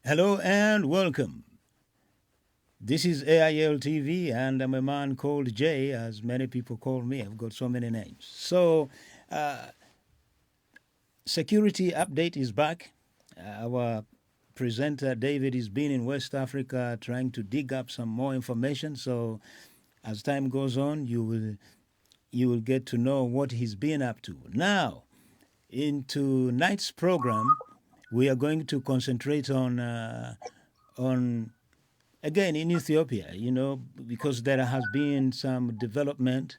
Hello and welcome. This is AIL TV, and I'm a man called Jay, as many people call me. I've got so many names. So, security update is back. Our presenter David has been in West Africa trying to dig up some more information. So, as time goes on, you will get to know what he's been up to. Now, in tonight's program, we are going to concentrate on again in Ethiopia, because there has been some development,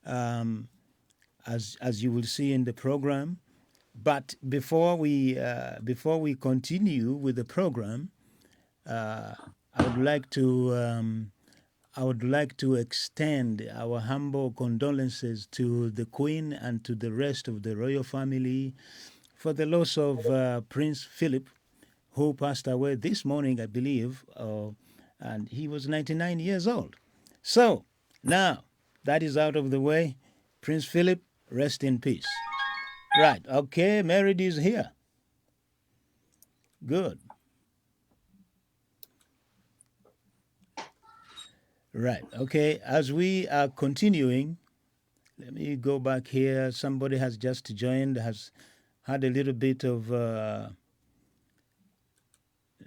um, as you will see in the program. But before we continue with the program, uh, I would like to extend our humble condolences to the Queen and to the rest of the royal family for the loss of Prince Philip, who passed away this morning, I believe, and he was 99 years old. So now that is out of the way. Prince Philip, rest in peace. Right. Okay. Merid is here. Good. Right. Okay. As we are continuing, let me go back here. Somebody has just joined, has had a little bit of, let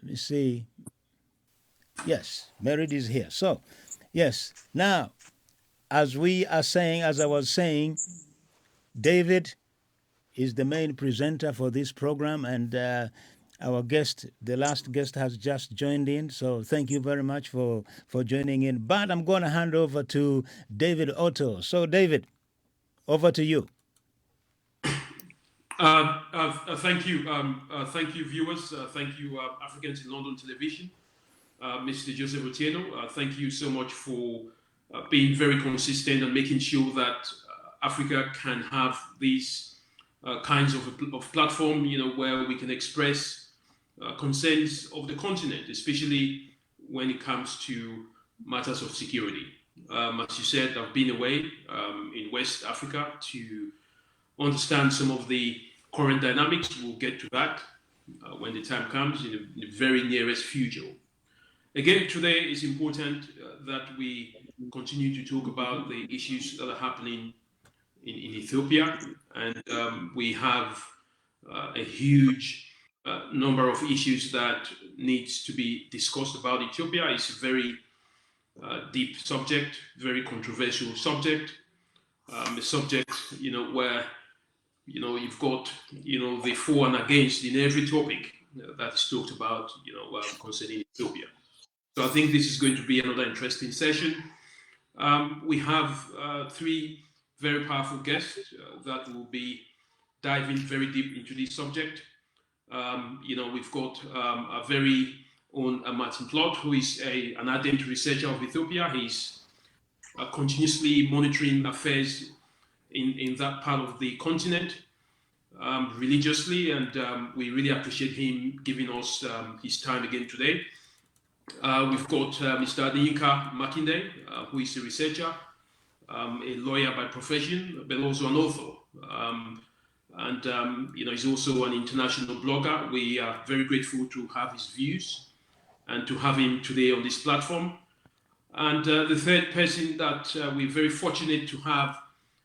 me see. Yes, Merid is here. So, yes. Now, as I was saying, David is the main presenter for this program, and our guest, the last guest, has just joined in. So thank you very much for joining in. But I'm going to hand over to David Otto. So David, over to you. Thank you, viewers. Thank you, Africans in London Television. Mr. Joseph Otieno, thank you so much for being very consistent and making sure that Africa can have these kinds of platform, where we can express concerns of the continent, especially when it comes to matters of security. As you said, I've been away in West Africa to understand some of the current dynamics. We'll get to that when the time comes in the very nearest future. Again, today it's important that we continue to talk about the issues that are happening in Ethiopia, and we have a huge number of issues that needs to be discussed about Ethiopia. It's a very deep subject, very controversial subject, a subject where you've got the for and against in every topic that is talked about concerning Ethiopia. So I think this is going to be another interesting session. We have three very powerful guests that will be diving very deep into this subject. We've got a very own Martin Plaut, who is an ardent researcher of Ethiopia. He's continuously monitoring affairs in that part of the continent religiously, and we really appreciate him giving us his time again today. We've got Mr. Adeyinka Makinde, who is a researcher, a lawyer by profession, but also an author. He's also an international blogger. We are very grateful to have his views and to have him today on this platform. And the third person that we're very fortunate to have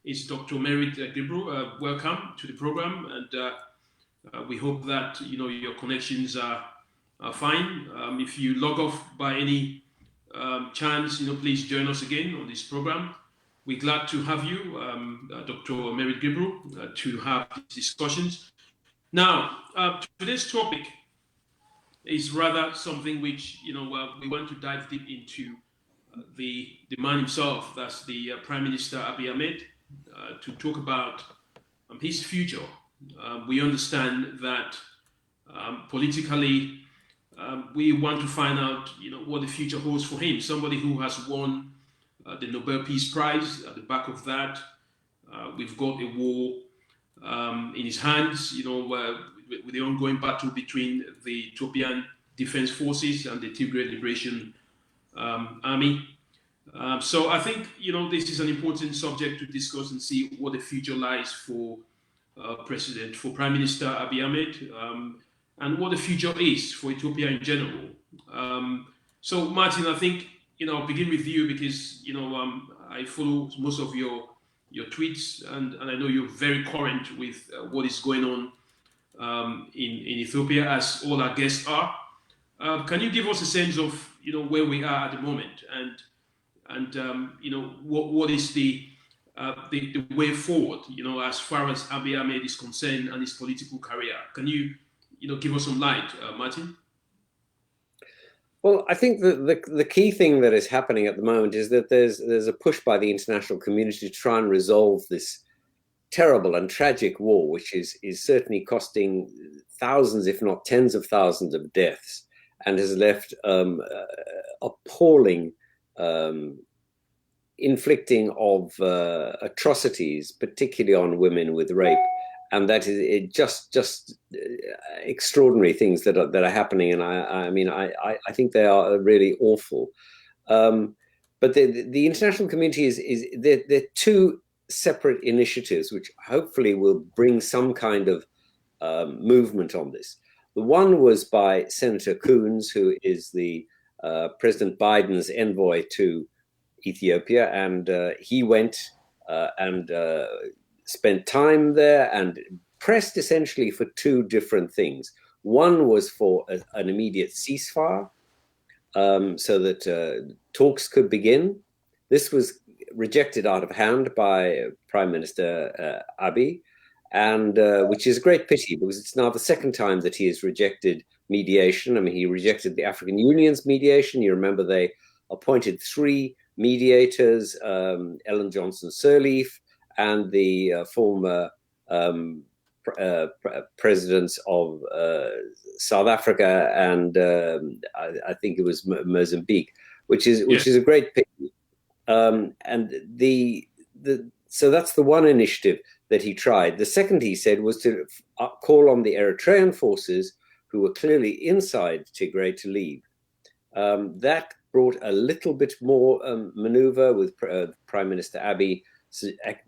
is Dr. Merid Gebru. Welcome to the program, and we hope that your connections are fine. If you log off by any chance, please join us again on this program. We're glad to have you, Dr. Merid Gebru, to have these discussions. Now, today's topic is rather something which, we want to dive deep into the man himself, that's the Prime Minister Abiy Ahmed, to talk about his future. We understand that politically, we want to find out, what the future holds for him. Somebody who has won the Nobel Peace Prize. At the back of that, we've got a war in his hands, with the ongoing battle between the Ethiopian Defense Forces and the Tigrayan Liberation Army. So I think, this is an important subject to discuss and see what the future lies for Prime Minister Abiy Ahmed. and what the future is for Ethiopia in general. So, Martin, I think I'll begin with you because I follow most of your tweets, and I know you're very current with what is going on in Ethiopia, as all our guests are. Can you give us a sense of where we are at the moment, and what is the way forward, as far as Abiy Ahmed is concerned and his political career? Can you give us some light, Martin? Well, I think the key thing that is happening at the moment is that there's a push by the international community to try and resolve this terrible and tragic war, which is certainly costing thousands, if not tens of thousands of deaths, and has left appalling inflicting of atrocities, particularly on women with rape. And that is just extraordinary things that are happening, and I mean I think they are really awful. But the international community there are two separate initiatives which hopefully will bring some kind of movement on this. The one was by Senator Coons, who is the President Biden's envoy to Ethiopia, and he went and spent time there and pressed essentially for two different things. One was for an immediate ceasefire, so that talks could begin. This was rejected out of hand by Prime Minister Abiy, and which is a great pity, because it's now the second time that he has rejected mediation. I mean, he rejected the African Union's mediation. You remember they appointed 3 mediators, Ellen Johnson Sirleaf, and the former presidents of South Africa and I think it was Mozambique, which is a great pity. And so that's the one initiative that he tried. The second, he said, was to call on the Eritrean forces, who were clearly inside Tigray, to leave. That brought a little bit more maneuver, with Prime Minister Abiy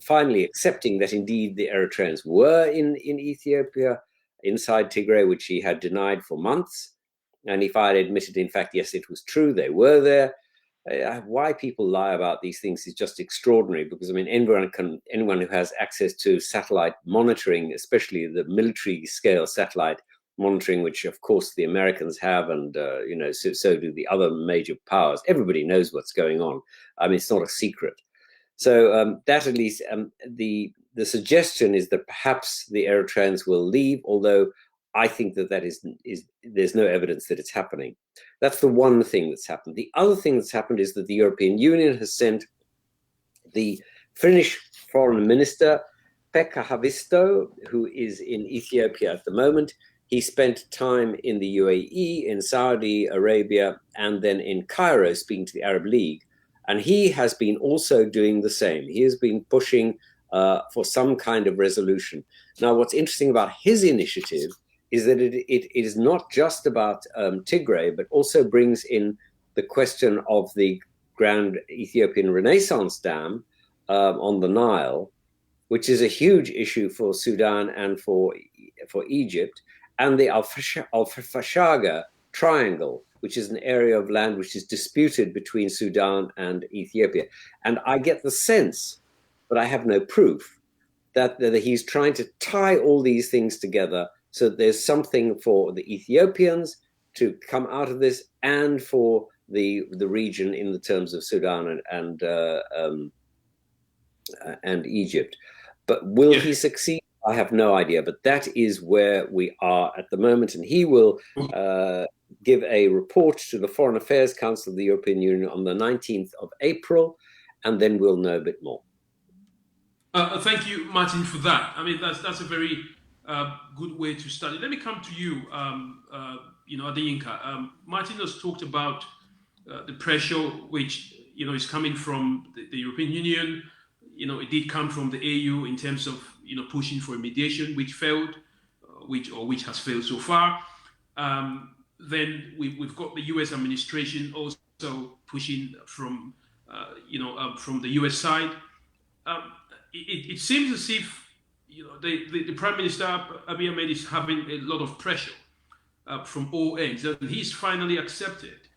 finally accepting that indeed the Eritreans were in Ethiopia, inside Tigray, which he had denied for months. And he finally admitted, in fact, yes, it was true, they were there. Why people lie about these things is just extraordinary, because I mean, anyone who has access to satellite monitoring, especially the military scale satellite monitoring, which of course the Americans have, and so do the other major powers. Everybody knows what's going on. I mean, it's not a secret. So that, at least, the suggestion is that perhaps the Eritreans will leave, although I think that is there's no evidence that it's happening. That's the one thing that's happened. The other thing that's happened is that the European Union has sent the Finnish Foreign Minister, Pekka Haavisto, who is in Ethiopia at the moment. He spent time in the UAE, in Saudi Arabia, and then in Cairo speaking to the Arab League. And he has been also doing the same. He has been pushing for some kind of resolution. Now, what's interesting about his initiative is that it is not just about Tigray, but also brings in the question of the Grand Ethiopian Renaissance Dam on the Nile, which is a huge issue for Sudan and for Egypt, and the Al-Fashaga Triangle, which is an area of land which is disputed between Sudan and Ethiopia. And I get the sense, but I have no proof, that he's trying to tie all these things together so that there's something for the Ethiopians to come out of this, and for the region in the terms of Sudan and Egypt. But will he succeed? I have no idea. But that is where we are at the moment, and he will give a report to the Foreign Affairs Council of the European Union on the 19th of April, and then we'll know a bit more. Thank you, Martin, for that. I mean, that's a very good way to start it. Let me come to you, Adeyinka. Martin has talked about the pressure which is coming from the European Union. It did come from the AU in terms of pushing for a mediation, which failed, which has failed so far. Then we've got the U.S. administration also pushing from the U.S. side. It seems as if the Prime Minister Abiy Ahmed is having a lot of pressure from all ends, and he's finally accepted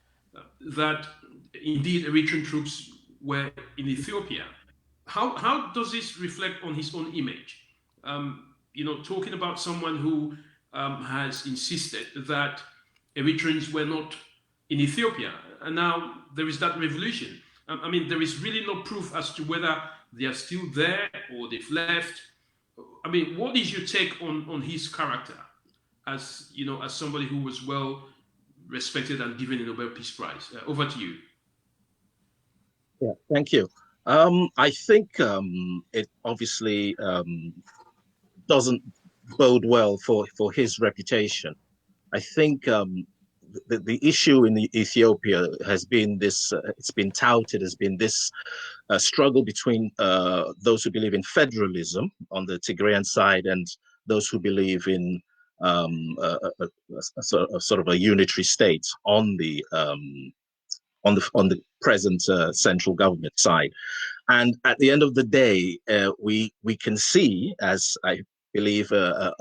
that indeed Eritrean troops were in Ethiopia. How does this reflect on his own image? Talking about someone who has insisted that Eritreans were not in Ethiopia, and now there is that revolution. I mean, there is really no proof as to whether they are still there or they've left. I mean, what is your take on his character as as somebody who was well respected and given a Nobel Peace Prize? Over to you. Yeah, thank you. I think it obviously doesn't bode well for his reputation. I think the issue in Ethiopia has been this, it's been touted as been this struggle between those who believe in federalism on the Tigrayan side and those who believe in a sort of a unitary state on the present central government side. And at the end of the day, we can see, as I believe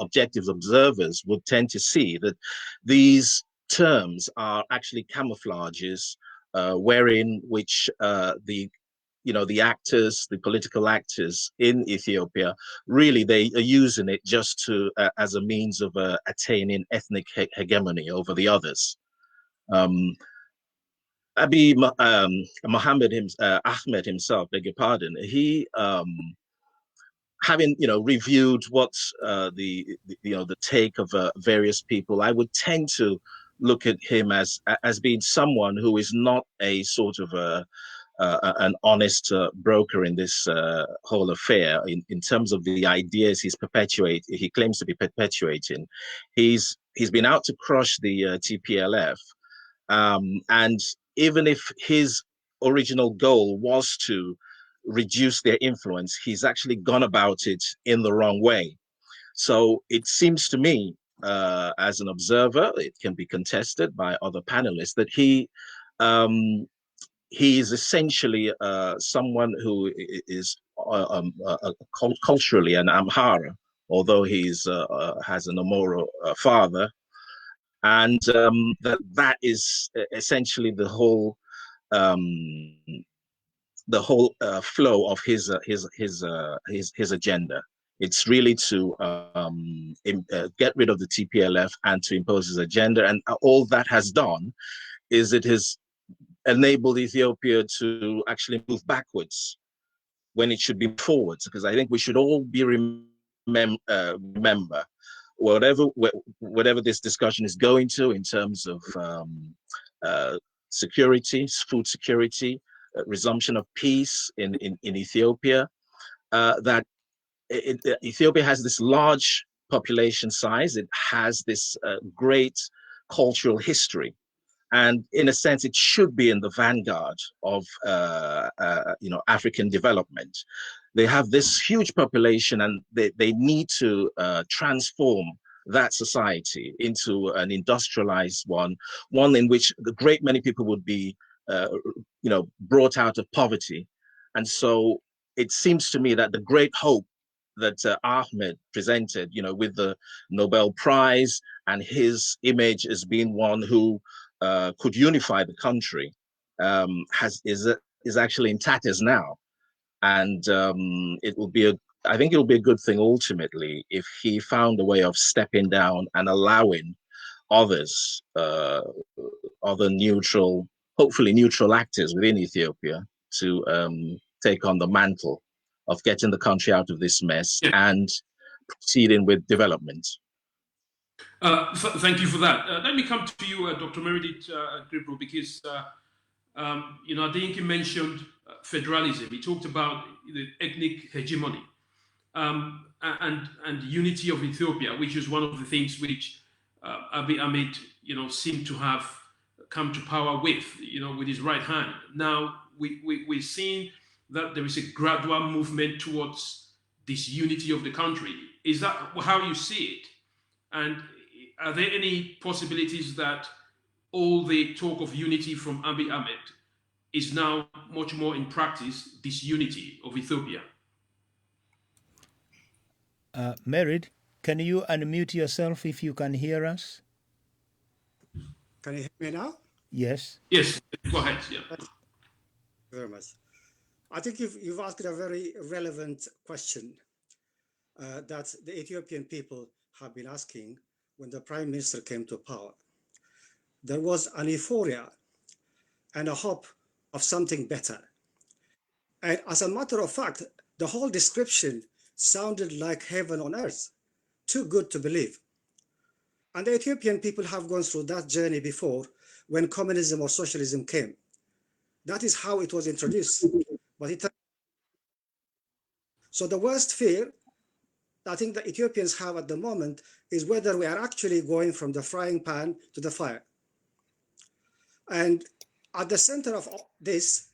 objective observers would tend to see, that these terms are actually camouflages wherein which the actors, the political actors in Ethiopia, really they are using it just to as a means of attaining ethnic hegemony over the others. Abiy Ahmed himself, beg your pardon, he having reviewed what's the take of various people, I would tend to look at him as being someone who is not a sort of an honest broker in this whole affair in terms of the ideas he claims to be perpetuating. He's been out to crush the TPLF, and even if his original goal was to reduce their influence, he's actually gone about it in the wrong way. So it seems to me, as an observer, it can be contested by other panelists, that he is essentially someone who is culturally an Amhara, although he's has an Amoro father, and that is essentially the whole flow of his agenda. It's really to get rid of the TPLF and to impose his agenda, and all that has done is it has enabled Ethiopia to actually move backwards when it should be forwards. Because I think we should all be remember whatever this discussion is going to in terms of security, food security, resumption of peace in Ethiopia, that Ethiopia has this large population size. It has this great cultural history. And in a sense, it should be in the vanguard of African development. They have this huge population, and they need to transform that society into an industrialized one in which a great many people would be, brought out of poverty. And so it seems to me that the great hope that Ahmed presented, with the Nobel Prize and his image as being one who could unify the country, is actually in tatters now. And I think it will be a good thing ultimately if he found a way of stepping down and allowing others, other hopefully neutral actors within Ethiopia to take on the mantle of getting the country out of this mess and proceeding with development. Thank you for that. Let me come to you, Dr. Merid Gebru, because Adeyinka mentioned federalism. He talked about the ethnic hegemony and unity of Ethiopia, which is one of the things which Abiy Ahmed, seemed to have come to power with his right hand. Now we're seeing that there is a gradual movement towards this unity of the country. Is that how you see it? And are there any possibilities that all the talk of unity from Abiy Ahmed is now much more in practice, this unity of Ethiopia? Merid, can you unmute yourself if you can hear us? Can you hear me now? Yes. Yes, go ahead. Yeah. Thank you very much. I think you've asked a very relevant question that the Ethiopian people have been asking when the Prime Minister came to power. There was an euphoria and a hope of something better. And as a matter of fact, the whole description sounded like heaven on earth, too good to believe. And the Ethiopian people have gone through that journey before when communism or socialism came. That is how it was introduced. But so the worst fear I think the Ethiopians have at the moment is whether we are actually going from the frying pan to the fire. And at the center of this,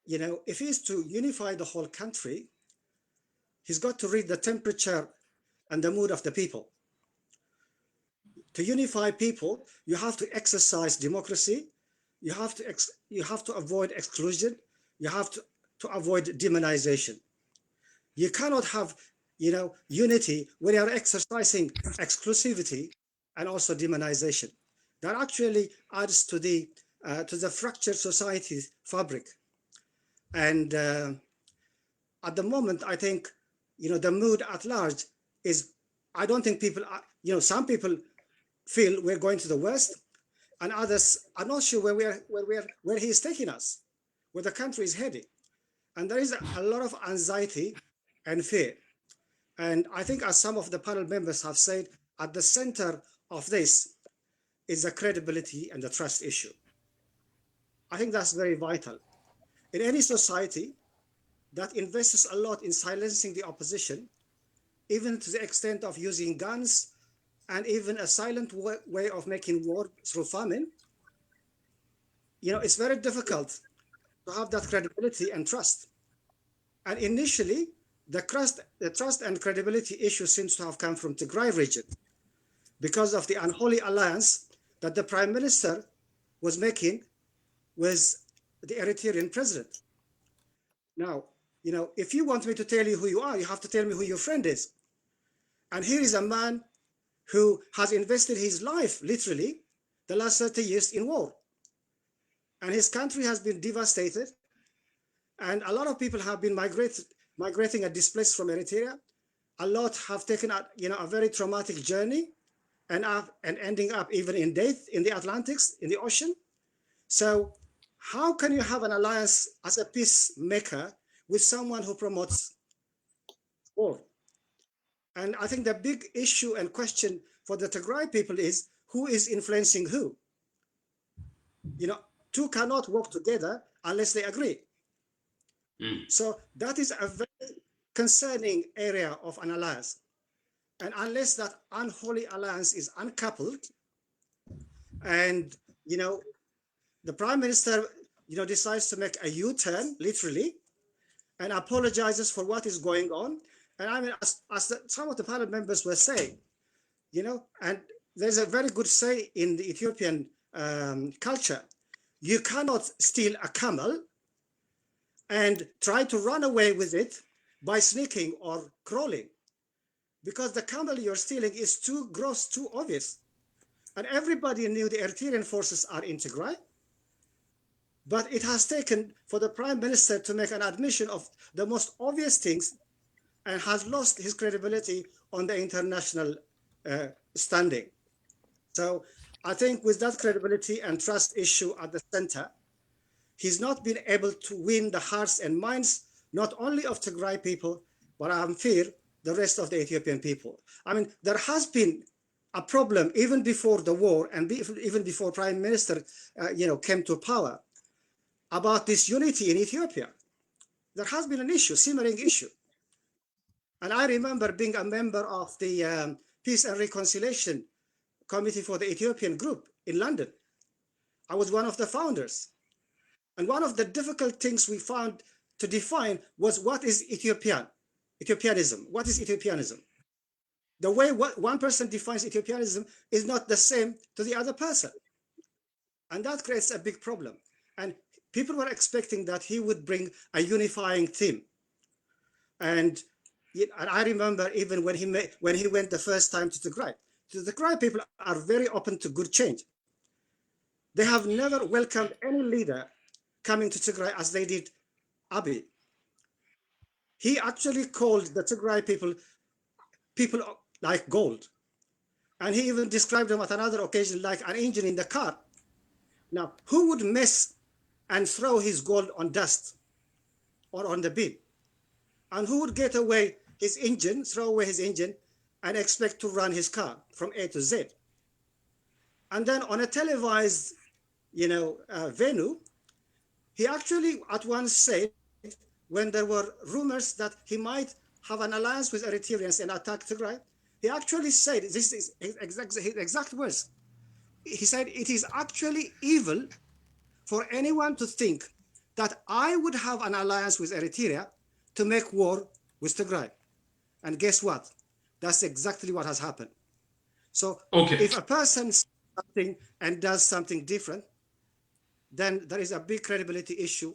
if he's to unify the whole country, he's got to read the temperature and the mood of the people. To unify people, you have to exercise democracy. You have to avoid exclusion. You have to avoid demonization. You cannot have, unity when you are exercising exclusivity and also demonization. That actually adds to the fractured society fabric. And at the moment, I think, the mood at large is, I don't think people are, some people feel we're going to the West, and others are not sure where he is taking us, where the country is heading. And there is a lot of anxiety and fear. And I think, as some of the panel members have said, at the center of this is the credibility and the trust issue. I think that's very vital. In any society that invests a lot in silencing the opposition, even to the extent of using guns and even a silent way of making war through famine, it's very difficult to have that credibility and trust. And initially, the trust and credibility issue seems to have come from Tigray region because of the unholy alliance that the Prime Minister was making with the Eritrean president. Now, if you want me to tell you who you are, you have to tell me who your friend is. And here is a man who has invested his life, literally, the last 30 years in war. And his country has been devastated. And a lot of people have been migrating and displaced from Eritrea. A lot have taken a very traumatic journey and ending up even in death in the Atlantics, in the ocean. So how can you have an alliance as a peacemaker with someone who promotes war? And I think the big issue and question for the Tigray people is who is influencing who? Two cannot work together unless they agree. So that is a very concerning area of an alliance. And unless that unholy alliance is uncoupled and, the Prime Minister, decides to make a U-turn, literally, and apologizes for what is going on. And I mean, as some of the panel members were saying, and there's a very good say in the Ethiopian culture, you cannot steal a camel and try to run away with it by sneaking or crawling, because the camel you're stealing is too gross, too obvious. And everybody knew the Eritrean forces are in Tigray, but it has taken for the Prime Minister to make an admission of the most obvious things and has lost his credibility on the international standing. So I think with that credibility and trust issue at the center, he's not been able to win the hearts and minds, not only of Tigray people, but I fear the rest of the Ethiopian people. I mean, there has been a problem even before the war and even before Prime Minister, came to power about this unity in Ethiopia. There has been an issue, simmering issue. And I remember being a member of the Peace and Reconciliation Committee for the Ethiopian group in London. I was one of the founders. And one of the difficult things we found to define was what is Ethiopianism? What is Ethiopianism? The way one person defines Ethiopianism is not the same to the other person. And that creates a big problem. And people were expecting that he would bring a unifying theme. And I remember even when he went the first time to Tigray. The Tigray people are very open to good change. They have never welcomed any leader coming to Tigray as they did Abiy. He actually called the Tigray people like gold. And he even described them at another occasion like an engine in the car. Now, who would mess and throw his gold on dust or on the bin? And who would get away his engine, throw away his engine, and expect to run his car from A to Z? And then on a televised, venue, he actually at once said, when there were rumors that he might have an alliance with Eritreans and attack Tigray, he actually said, this is his exact words. He said, it is actually evil for anyone to think that I would have an alliance with Eritrea to make war with Tigray. And guess what? That's exactly what has happened. So if a person says something and does something different, then there is a big credibility issue.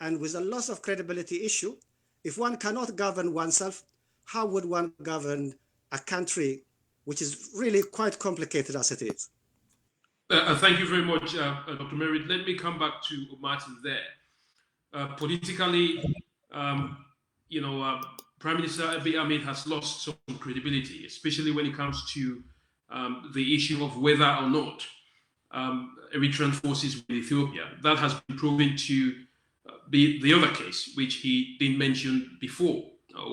And with a loss of credibility issue, if one cannot govern oneself, how would one govern a country which is really quite complicated as it is? Thank you very much, Dr. Merid. Let me come back to Martin there. Politically, Prime Minister Abiy Ahmed has lost some credibility, especially when it comes to the issue of whether or not Eritrean forces in Ethiopia. That has been proven to be the other case, which he didn't mention before,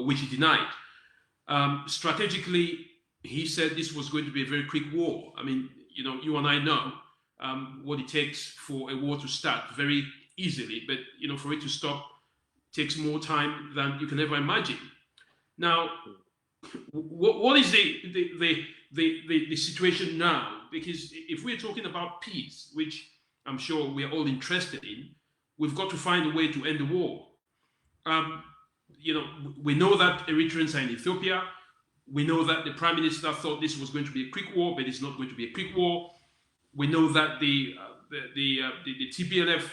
which he denied. Strategically, he said this was going to be a very quick war. I mean, you and I know what it takes for a war to start very easily, but for it to stop takes more time than you can ever imagine. Now, what is the situation now? Because if we're talking about peace, which I'm sure we're all interested in, we've got to find a way to end the war. We know that Eritreans are in Ethiopia. We know that the Prime Minister thought this was going to be a quick war, but it's not going to be a quick war. We know that the TPLF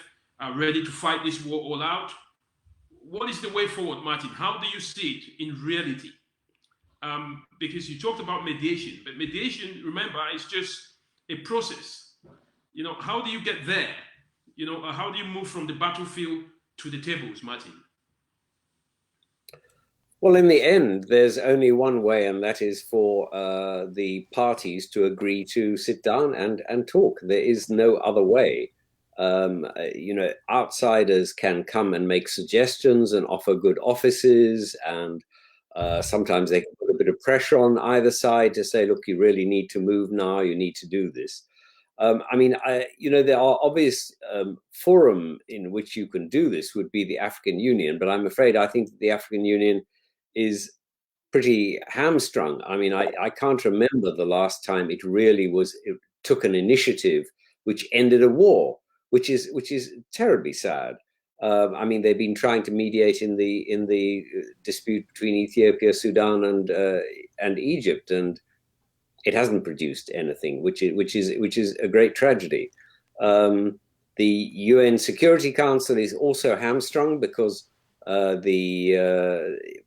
are ready to fight this war all out. What is the way forward, Martin? How do you see it in reality? Because you talked about mediation, but mediation, remember, is just a process. How do you get there? How do you move from the battlefield to the tables, Martin? Well, in the end, there's only one way, and that is for the parties to agree to sit down and talk. There is no other way. Outsiders can come and make suggestions and offer good offices, and sometimes they can put a bit of pressure on either side to say, look, you really need to move now, you need to do this. There are obvious forum in which you can do this would be the African Union, but I'm afraid I think the African Union is pretty hamstrung. I mean, I can't remember the last time it took an initiative which ended a war, which is terribly sad. They've been trying to mediate in the dispute between Ethiopia, Sudan, and Egypt, and it hasn't produced anything, which is a great tragedy. The UN Security Council is also hamstrung because the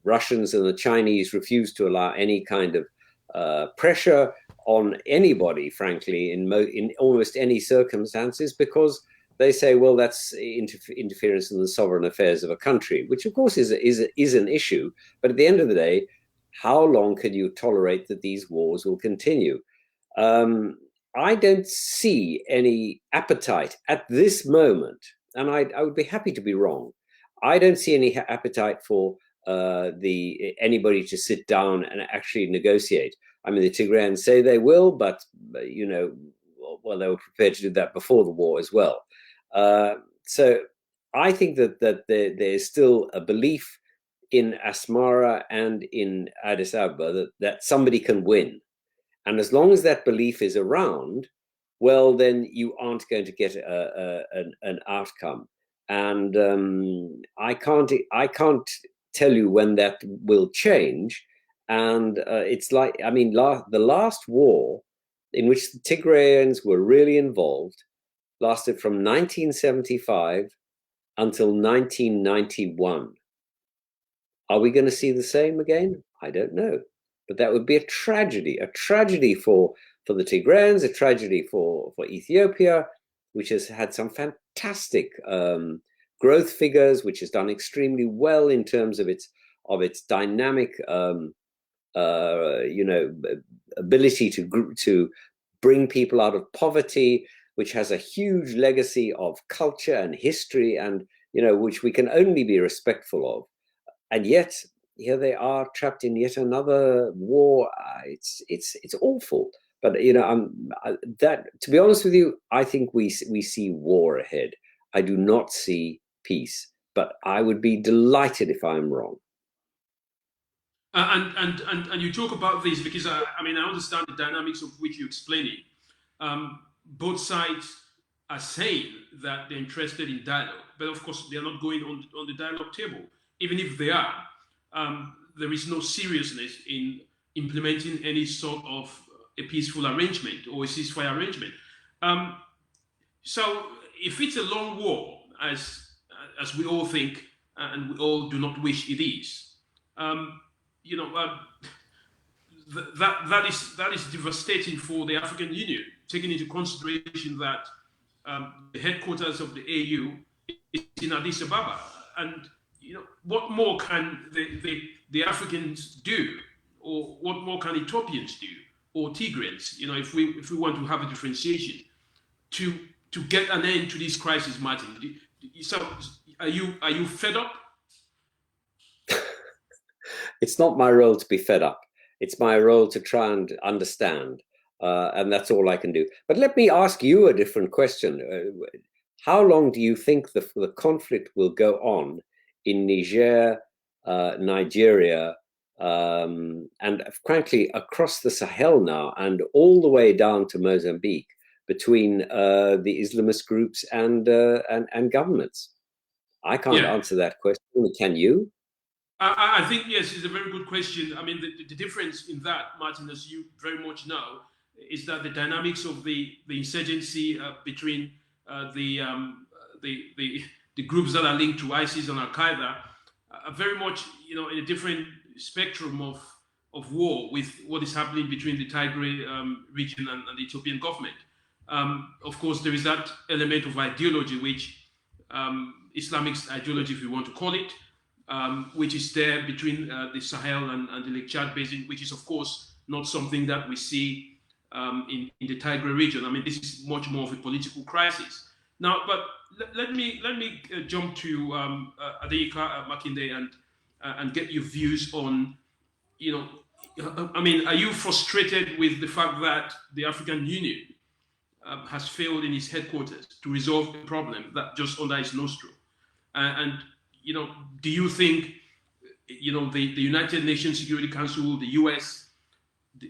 Russians and the Chinese refuse to allow any kind of pressure on anybody, frankly, in almost any circumstances, because they say, well, that's interference in the sovereign affairs of a country, which of course is an issue. But at the end of the day, how long can you tolerate that these wars will continue? I don't see any appetite at this moment, and I would be happy to be wrong. I don't see any appetite for anybody to sit down and actually negotiate. I mean, the Tigrayans say they will, but they were prepared to do that before the war as well. So I think that there is still a belief in Asmara and in Addis Ababa that somebody can win. And as long as that belief is around, well, then you aren't going to get an outcome. And I can't tell you when that will change. And it's like, the last war in which the Tigrayans were really involved lasted from 1975 until 1991. Are we going to see the same again? I don't know. But that would be a tragedy for the Tigrayans, a tragedy for Ethiopia, which has had some fantastic growth figures, which has done extremely well in terms of its dynamic, ability to bring people out of poverty, which has a huge legacy of culture and history, and which we can only be respectful of. And yet here they are, trapped in yet another war. It's awful. But that, to be honest with you, I think we see war ahead. I do not see peace. But I would be delighted if I'm wrong. And you talk about this because I understand the dynamics of which you're explaining. Both sides are saying that they're interested in dialogue, but of course they are not going on the dialogue table. Even if they are, there is no seriousness in implementing any sort of a peaceful arrangement or a ceasefire arrangement. So if it's a long war, as we all think and we all do not wish it is, that is devastating for the African Union, taking into consideration that the headquarters of the AU is in Addis Ababa, and what more can the Africans do, or what more can Ethiopians do, or Tigrayans? If we want to have a differentiation to get an end to this crisis, Martin. So are you fed up? It's not my role to be fed up. It's my role to try and understand, and that's all I can do. But let me ask you a different question. How long do you think the conflict will go on in Niger, Nigeria, and frankly across the Sahel now, and all the way down to Mozambique, between the Islamist groups and governments? I can't answer that question. Can you? I think, yes, it's a very good question. I mean, the difference in that, Martin, as you very much know, is that the dynamics of the insurgency between the groups that are linked to ISIS and Al-Qaeda are very much, in a different spectrum of war with what is happening between the Tigray region and the Ethiopian government. Of course, there is that element of ideology, which Islamic ideology, if you want to call it, which is there between the Sahel and the Lake Chad Basin, which is, of course, not something that we see in the Tigray region. I mean, this is much more of a political crisis. Now, but let me jump to Adeyinka Makinde and get your views on, are you frustrated with the fact that the African Union has failed in its headquarters to resolve the problem that just under its nostril? And do you think, the United Nations Security Council, the US,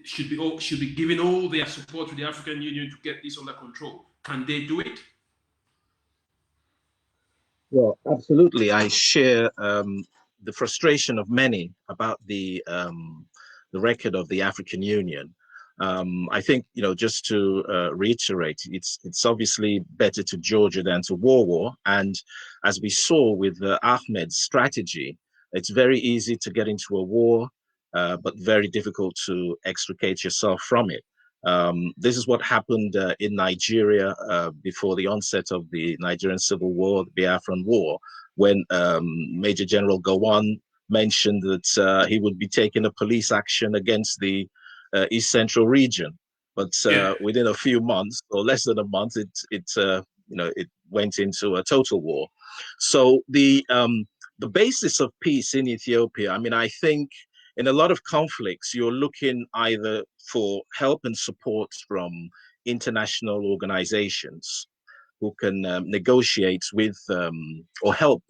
should be giving all their support to the African Union to get this under control? Can they do it? Well, absolutely. I share the frustration of many about the record of the African Union. I think, just to reiterate, it's obviously better to Georgia than to war. And as we saw with Ahmed's strategy, it's very easy to get into a war, but very difficult to extricate yourself from it. This is what happened in Nigeria before the onset of the Nigerian Civil War, the Biafran War, when Major General Gowon mentioned that he would be taking a police action against the East Central region, but within a few months or less than a month, it went into a total war. So the basis of peace in Ethiopia, I think in a lot of conflicts, you're looking either for help and support from international organizations who can negotiate with or help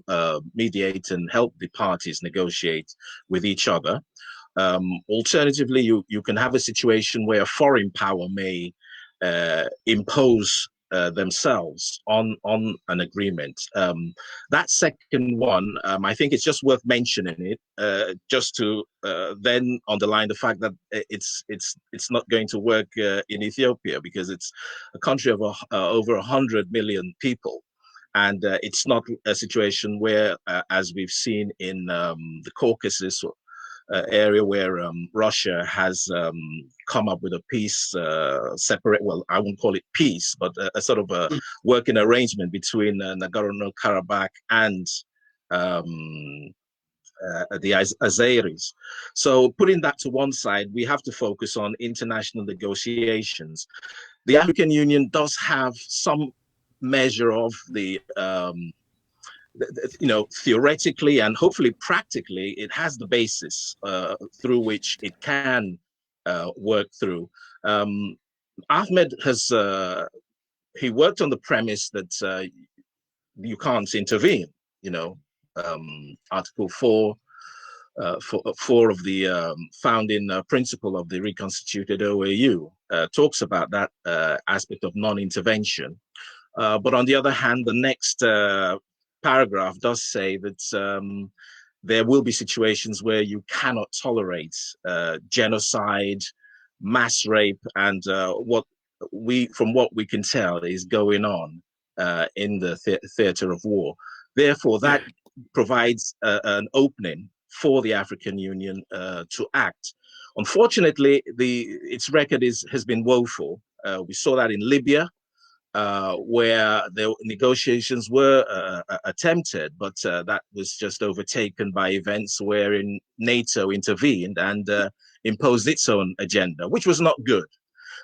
mediate and help the parties negotiate with each other. Alternatively, you can have a situation where a foreign power may impose themselves on an agreement. That second one, I think it's just worth mentioning it, just to then underline the fact that it's not going to work in Ethiopia, because it's a country of over 100 million people. And it's not a situation where, as we've seen in the Caucasus, area where Russia has come up with a peace separate, well, I won't call it peace, but a sort of a working arrangement between Nagorno-Karabakh and the Azeris. So putting that to one side, we have to focus on international negotiations. The African Union does have some measure of the theoretically and hopefully practically, it has the basis through which it can work through. Ahmed has, he worked on the premise that you can't intervene, Article 4 of the founding principle of the reconstituted OAU talks about that aspect of non-intervention. But on the other hand, the next paragraph does say that there will be situations where you cannot tolerate genocide, mass rape, and from what we can tell is going on in the theater of war. Therefore, that provides an opening for the African Union to act. Unfortunately, its record has been woeful. We saw that in Libya, where the negotiations were attempted, but that was just overtaken by events wherein NATO intervened and imposed its own agenda, which was not good.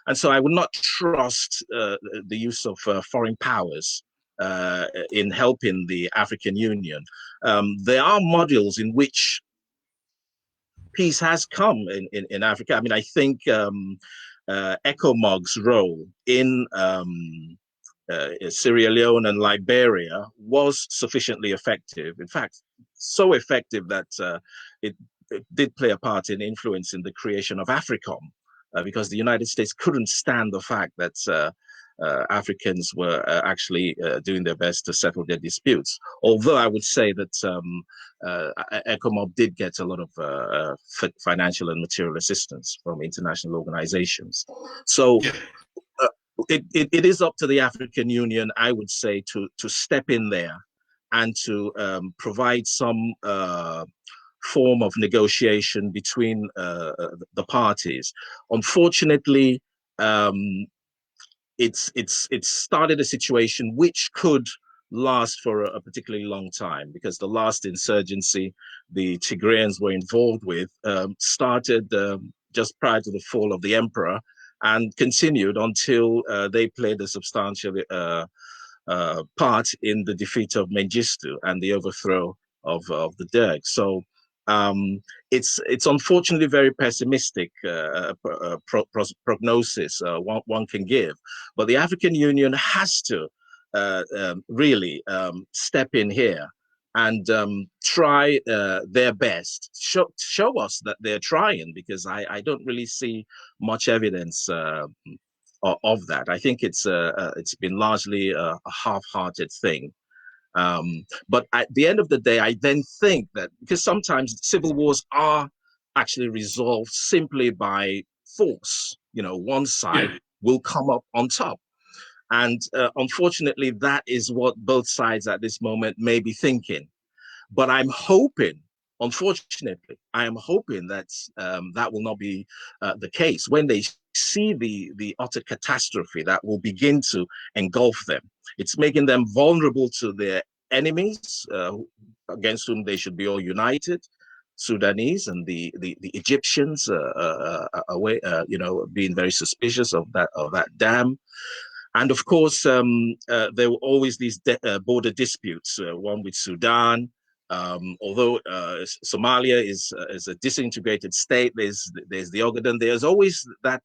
And so I would not trust the use of foreign powers in helping the African Union. There are models in which peace has come in Africa. I mean, I think ECOMOG's role in Sierra Leone and Liberia was sufficiently effective. In fact, so effective that it did play a part in influencing the creation of AFRICOM, because the United States couldn't stand the fact that Africans were actually doing their best to settle their disputes. Although I would say that ECOMOG did get a lot of financial and material assistance from international organizations. So it is up to the African Union, I would say, to step in there and to provide some form of negotiation between the parties. Unfortunately, it's started a situation which could last for a particularly long time, because the last insurgency the Tigrayans were involved with started just prior to the fall of the emperor and continued until they played a substantial part in the defeat of Mengistu and the overthrow of the Derg. So it's unfortunately very pessimistic prognosis one can give, but the African Union has to really step in here and try their best, show us that they're trying, because I don't really see much evidence of that. I think it's been largely a half-hearted thing. But at the end of the day, I then think that because sometimes civil wars are actually resolved simply by force, one side will come up on top. And unfortunately, that is what both sides at this moment may be thinking. But I'm hoping, unfortunately, I am hoping that that will not be the case when they see the utter catastrophe that will begin to engulf them. It's making them vulnerable to their enemies against whom they should be all united. Sudanese and the Egyptians being very suspicious of that dam. And of course, there were always these border disputes, one with Sudan. Although Somalia is a disintegrated state, there's the Ogaden. There's always that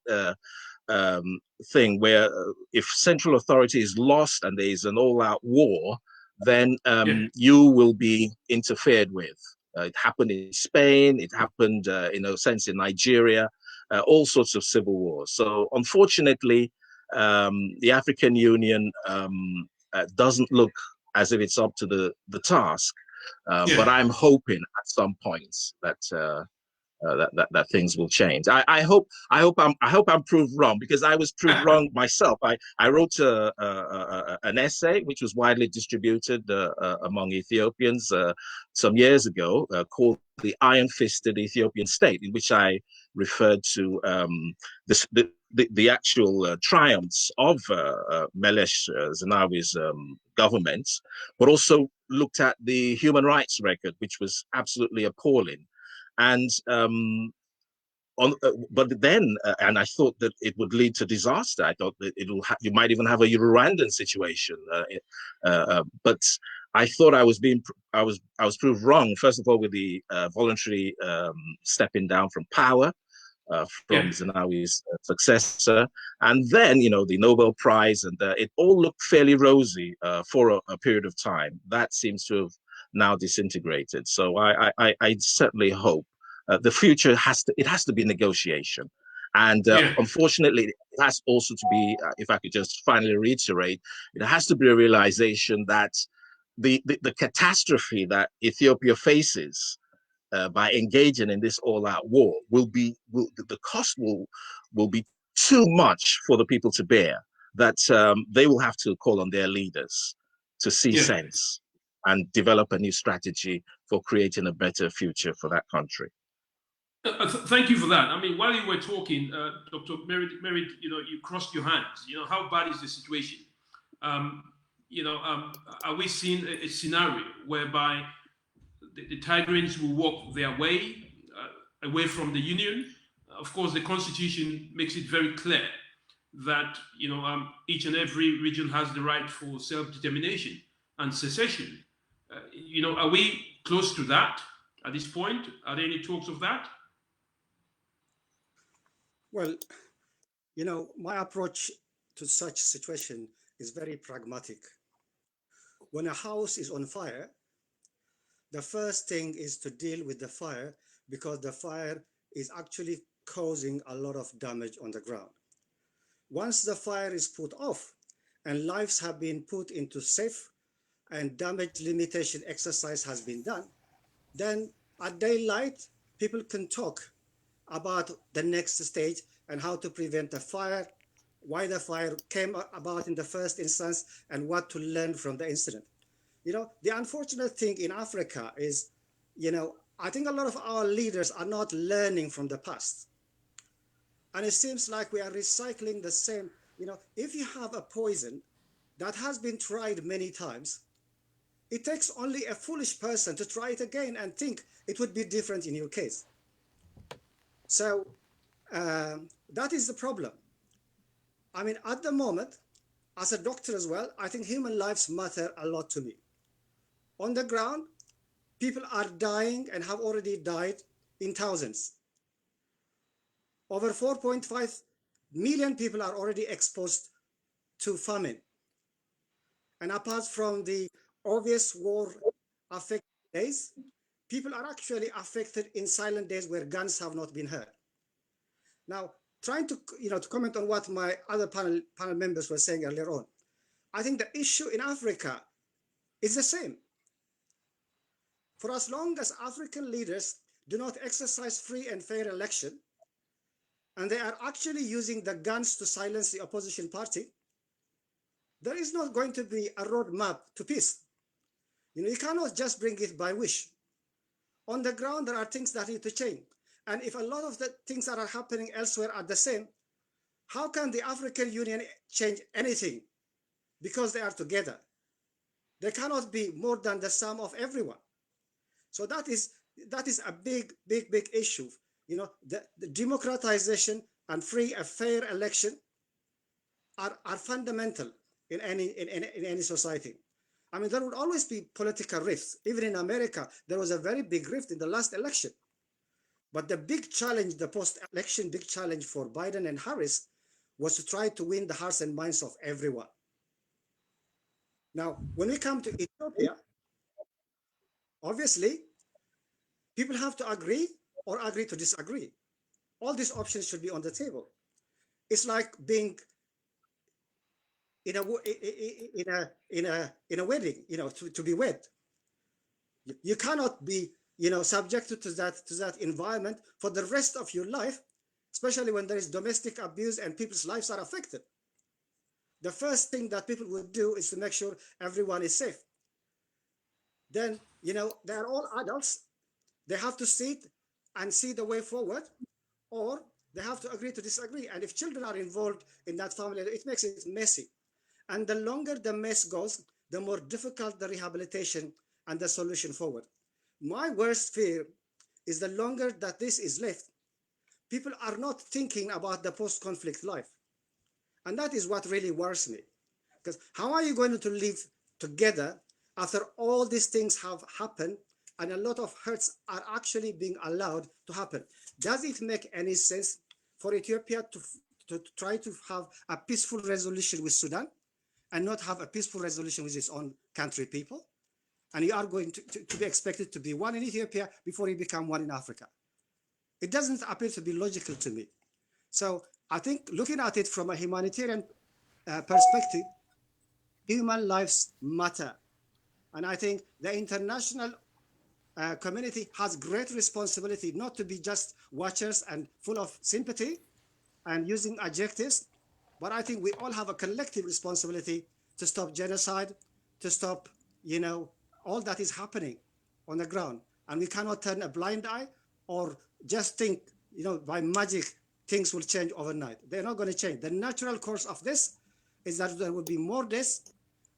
thing where if central authority is lost and there is an all-out war, then you will be interfered with. It happened in Spain. It happened, in a sense, in Nigeria. All sorts of civil wars. So unfortunately, the African Union doesn't look as if it's up to the task. But I'm hoping at some points that that things will change. I hope I'm proved wrong, because I was proved wrong myself. I wrote an essay which was widely distributed among Ethiopians some years ago, called the Iron-Fisted Ethiopian State, in which I referred to the actual triumphs of Meles Zenawi's government, but also looked at the human rights record, which was absolutely appalling. And but then, and I thought that it would lead to disaster. I thought that you might even have a Rwandan situation. But I thought I was proved wrong. First of all, with the voluntary stepping down from power from Zenawi's successor, and then the Nobel Prize, and it all looked fairly rosy for a period of time. That seems to have now disintegrated. So I certainly hope the future has to be negotiation, and unfortunately, it has also to be. If I could just finally reiterate, it has to be a realization that the catastrophe that Ethiopia faces by engaging in this all-out war the cost will be too much for the people to bear, that they will have to call on their leaders to see sense and develop a new strategy for creating a better future for that country. Thank you for that. I mean, while you were talking, Dr. Merid, you crossed your hands. How bad is the situation? Are we seeing a scenario whereby the Tigrayans will walk their way away from the Union? Of course, the Constitution makes it very clear that each and every region has the right for self-determination and secession. Are we close to that at this point? Are there any talks of that? Well, my approach to such situation is very pragmatic. When a house is on fire, the first thing is to deal with the fire, because the fire is actually causing a lot of damage on the ground. Once the fire is put off and lives have been put into safe and damage limitation exercise has been done, then at daylight, people can talk about the next stage and how to prevent the fire, why the fire came about in the first instance, and what to learn from the incident. The unfortunate thing in Africa is, I think a lot of our leaders are not learning from the past. And it seems like we are recycling the same. If you have a poison that has been tried many times, it takes only a foolish person to try it again and think it would be different in your case. So that is the problem. I mean, at the moment, as a doctor as well, I think human lives matter a lot to me. On the ground, people are dying and have already died in thousands. Over 4.5 million people are already exposed to famine. And apart from the obvious war affected days, people are actually affected in silent days where guns have not been heard. Now, trying to comment on what my other panel members were saying earlier on, I think the issue in Africa is the same. For as long as African leaders do not exercise free and fair election, and they are actually using the guns to silence the opposition party, there is not going to be a roadmap to peace. You cannot just bring it by wish. On the ground, there are things that need to change. And if a lot of the things that are happening elsewhere are the same, how can the African Union change anything? Because they are together. They cannot be more than the sum of everyone. So that is a big issue. The democratization and free and fair election are fundamental in any society. I mean, there would always be political rifts. Even in America, there was a very big rift in the last election. But the big challenge, the post-election big challenge for Biden and Harris was to try to win the hearts and minds of everyone. Now, when we come to Ethiopia, obviously, people have to agree or agree to disagree. All these options should be on the table. It's like being in a wedding, to be wed. You cannot be, subjected to that environment for the rest of your life, especially when there is domestic abuse and people's lives are affected. The first thing that people would do is to make sure everyone is safe. Then, they are all adults. They have to sit and see the way forward, or they have to agree to disagree. And if children are involved in that family, it makes it messy. And the longer the mess goes, the more difficult the rehabilitation and the solution forward. My worst fear is the longer that this is left, people are not thinking about the post-conflict life. And that is what really worries me. Because how are you going to live together after all these things have happened and a lot of hurts are actually being allowed to happen? Does it make any sense for Ethiopia to try to have a peaceful resolution with Sudan and not have a peaceful resolution with its own country people? And you are going to be expected to be one in Ethiopia before you become one in Africa. It doesn't appear to be logical to me. So I think looking at it from a humanitarian perspective, human lives matter. And I think the international community has great responsibility not to be just watchers and full of sympathy and using adjectives, but I think we all have a collective responsibility to stop genocide, to stop, all that is happening on the ground. And we cannot turn a blind eye or just think, by magic, things will change overnight. They're not going to change. The natural course of this is that there will be more deaths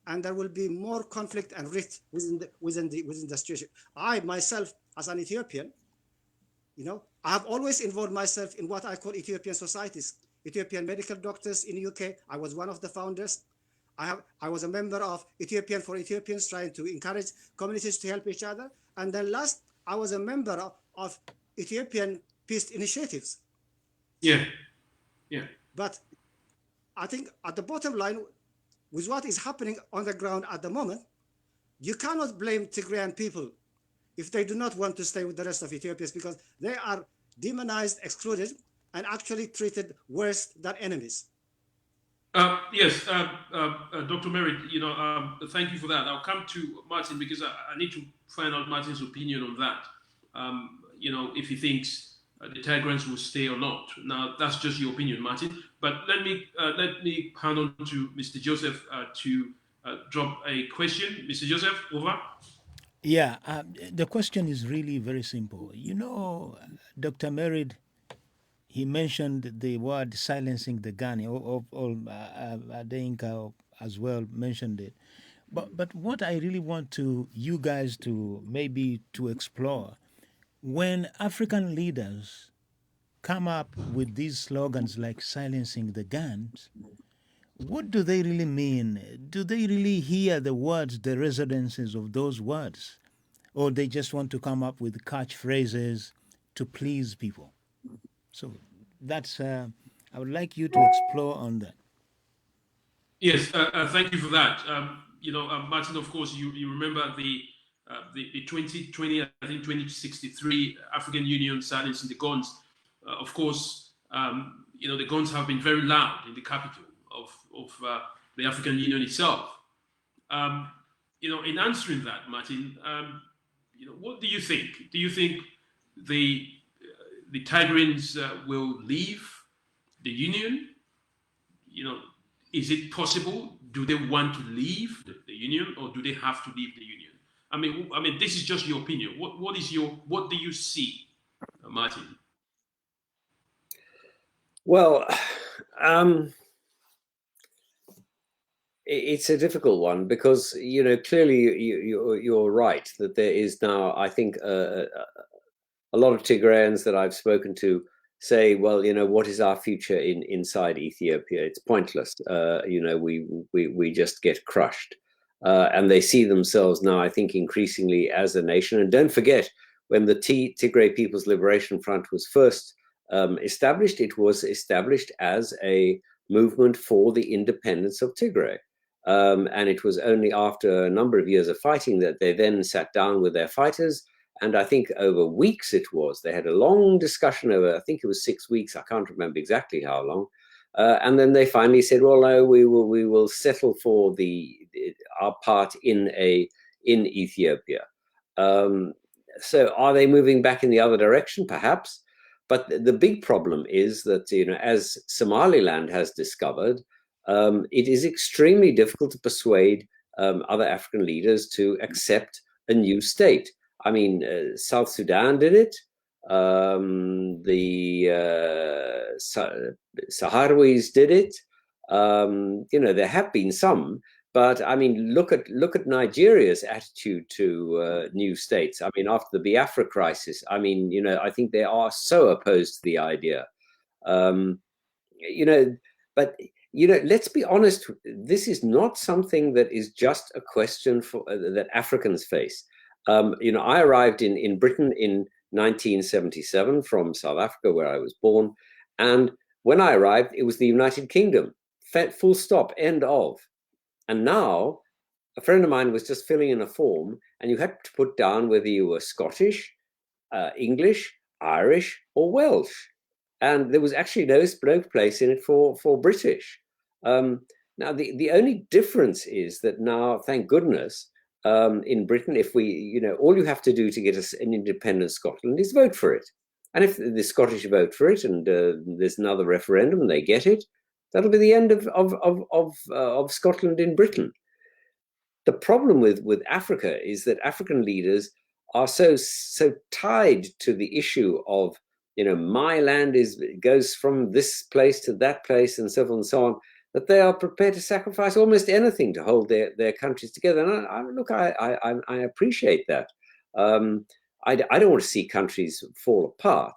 and there will be more conflict and rift within the situation. I myself, as an Ethiopian, I have always involved myself in what I call Ethiopian societies, Ethiopian medical doctors in the UK. I was one of the founders. I was a member of Ethiopian for Ethiopians, trying to encourage communities to help each other. And then last, I was a member of Ethiopian peace initiatives. Yeah. But I think at the bottom line, with what is happening on the ground at the moment, you cannot blame Tigrayan people if they do not want to stay with the rest of Ethiopians, because they are demonized, excluded, and actually treated worse than enemies. Yes, Dr. Merid, thank you for that. I'll come to Martin because I need to find out Martin's opinion on that. If he thinks the Tigrayans will stay or not. Now, that's just your opinion, Martin. But let me hand on to Mr. Joseph to drop a question. Mr. Joseph, over. Yeah, the question is really very simple. Dr. Merid, he mentioned the word silencing the gun. Adeyinka as well mentioned it. But what I really want you guys to maybe to explore, when African leaders come up with these slogans like silencing the guns, what do they really mean? Do they really hear the words, the resonances of those words? Or they just want to come up with catchphrases to please people? So that's, I would like you to explore on that. Yes, thank you for that. Martin, of course, you remember the 2020, I think 2063 African Union silencing the guns. Of course, the guns have been very loud in the capital of the African Union itself. In answering that, Martin, what do you think? Do you think the Tigrayans will leave the Union? Is it possible? Do they want to leave the Union, or do they have to leave the Union? I mean, this is just your opinion. What do you see, Martin? Well, it's a difficult one because clearly you're right that there is now, I think, a lot of Tigrayans that I've spoken to say, well, what is our future inside Ethiopia? It's pointless. We just get crushed, and they see themselves now, I think, increasingly as a nation. And don't forget, when the Tigray People's Liberation Front was first established, it was established as a movement for the independence of Tigray. And it was only after a number of years of fighting that they then sat down with their fighters. And I think over weeks they had a long discussion over, I think it was 6 weeks. I can't remember exactly how long. And then they finally said, well, no, we will settle for our part in Ethiopia. So are they moving back in the other direction? Perhaps. But the big problem is that, as Somaliland has discovered, it is extremely difficult to persuade other African leaders to accept a new state. I mean, South Sudan did it. The Sahrawis did it. There have been some, but I mean, look at Nigeria's attitude to new states. I mean, after the Biafra crisis, I mean, I think they are so opposed to the idea. But let's be honest. This is not something that is just a question for that Africans face. I arrived in Britain in 1977 from South Africa, where I was born, and when I arrived, it was the United Kingdom. Full stop. End of. And now, a friend of mine was just filling in a form, and you had to put down whether you were Scottish, English, Irish, or Welsh. And there was actually no place in it for British. Now, the only difference is that now, thank goodness, in Britain, if we, all you have to do to get an independent Scotland is vote for it. And if the Scottish vote for it and there's another referendum and they get it, that'll be the end of Scotland in Britain. The problem with Africa is that African leaders are so tied to the issue of, my land goes from this place to that place and so on and so on, that they are prepared to sacrifice almost anything to hold their countries together. And I appreciate that. I don't want to see countries fall apart,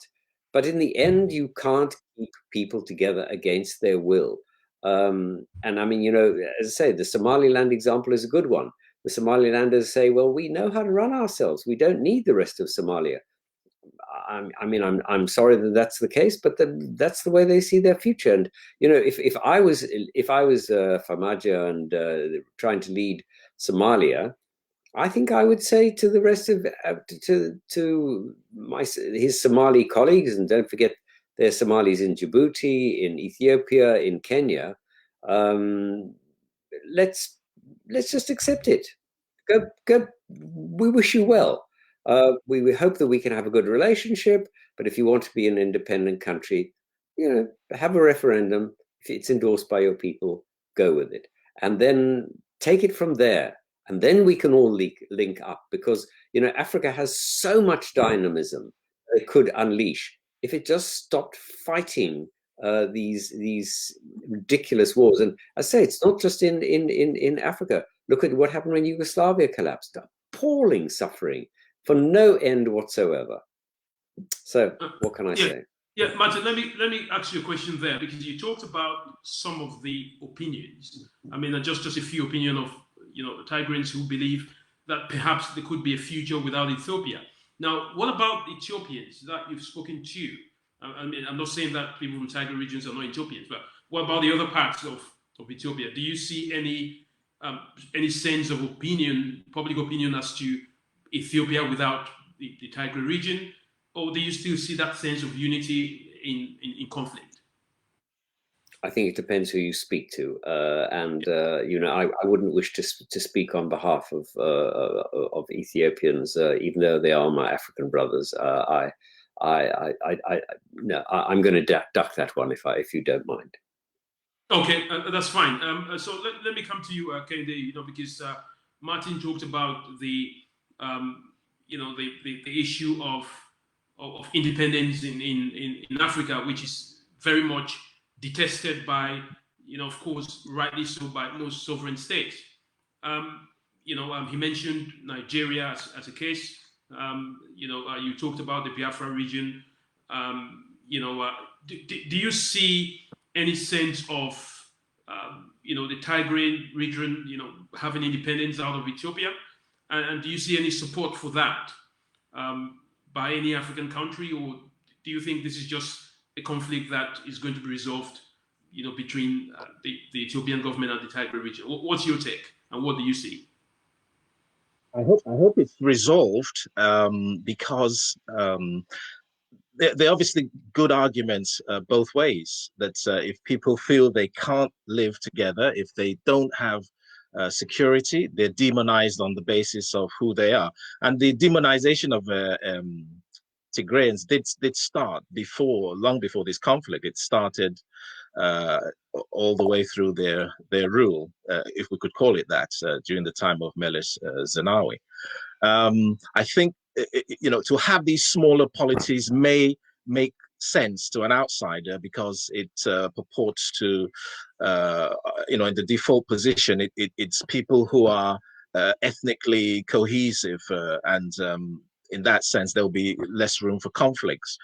but in the end, you can't keep people together against their will. And I mean, as I say, the Somaliland example is a good one. The Somalilanders say, well, we know how to run ourselves. We don't need the rest of Somalia. I'm sorry that that's the case, but that's the way they see their future. And if I was Farmajo and trying to lead Somalia, I think I would say to the rest of his Somali colleagues, and don't forget there are Somalis in Djibouti, in Ethiopia, in Kenya. Let's just accept it. Go. We wish you well. We hope that we can have a good relationship, but if you want to be an independent country, have a referendum. If it's endorsed by your people, go with it. And then take it from there. And then we can all link up, because, Africa has so much dynamism it could unleash if it just stopped fighting these ridiculous wars. And I say, it's not just in Africa. Look at what happened when Yugoslavia collapsed. Appalling suffering for no end whatsoever. So what can I say? Yeah, Martin, let me ask you a question there, because you talked about some of the opinions. I mean, just a few opinions of the Tigrayans who believe that perhaps there could be a future without Ethiopia. Now, what about Ethiopians that you've spoken to? I mean, I'm not saying that people from Tigray regions are not Ethiopians, but what about the other parts of Ethiopia? Do you see any sense of opinion, public opinion, as to Ethiopia without the Tigray region, or do you still see that sense of unity in conflict? I think it depends who you speak to, I wouldn't wish to speak on behalf of Ethiopians, even though they are my African brothers. No, I'm going to duck that one if you don't mind. Okay, that's fine. So let me come to you, Kende, because Martin talked about the issue of independence in Africa, which is very much detested by, of course, rightly so, by most sovereign states. He mentioned Nigeria as a case. You talked about the Biafra region. Do you see any sense of, the Tigrayan region, having independence out of Ethiopia? And do you see any support for that by any African country, or do you think this is just a conflict that is going to be resolved, between the Ethiopian government and the Tigray region? What's your take, and what do you see? I hope it's resolved, because there are obviously good arguments both ways, that if people feel they can't live together, if they don't have security. They're demonized on the basis of who they are. And the demonization of Tigrayans did start long before this conflict. It started all the way through their rule, if we could call it that, during the time of Meles Zenawi. I think, to have these smaller polities may make sense to an outsider because it purports to, in the default position, it's people who are ethnically cohesive, and in that sense, there'll be less room for conflicts.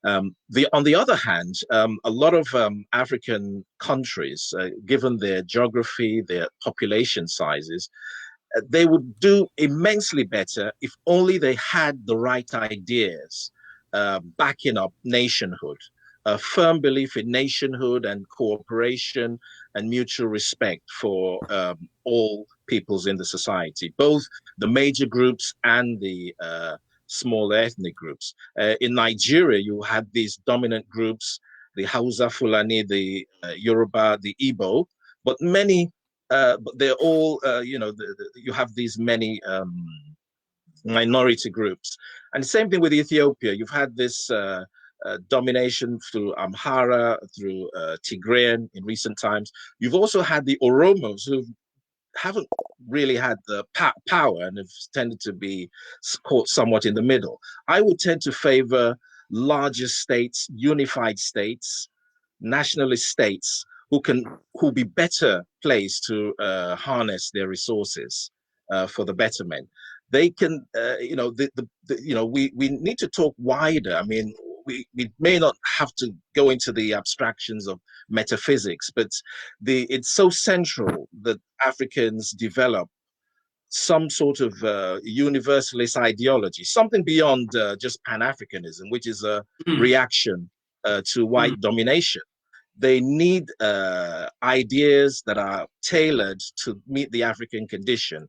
On the other hand, a lot of African countries, given their geography, their population sizes, they would do immensely better if only they had the right ideas backing up nationhood, a firm belief in nationhood and cooperation and mutual respect for all peoples in the society, both the major groups and the smaller ethnic groups. In Nigeria, you had these dominant groups, the Hausa, Fulani, the Yoruba, the Igbo, but many but they're all, you have these many minority groups. And the same thing with Ethiopia. You've had this domination through Amhara, through Tigrayan in recent times. You've also had the Oromos, who haven't really had the power and have tended to be caught somewhat in the middle. I would tend to favor larger states, unified states, nationalist states, who be better placed to harness their resources for the betterment. They can, we need to talk wider. I mean, we may not have to go into the abstractions of metaphysics, but it's so central that Africans develop some sort of universalist ideology, something beyond just Pan-Africanism, which is a reaction to white domination. They need ideas that are tailored to meet the African condition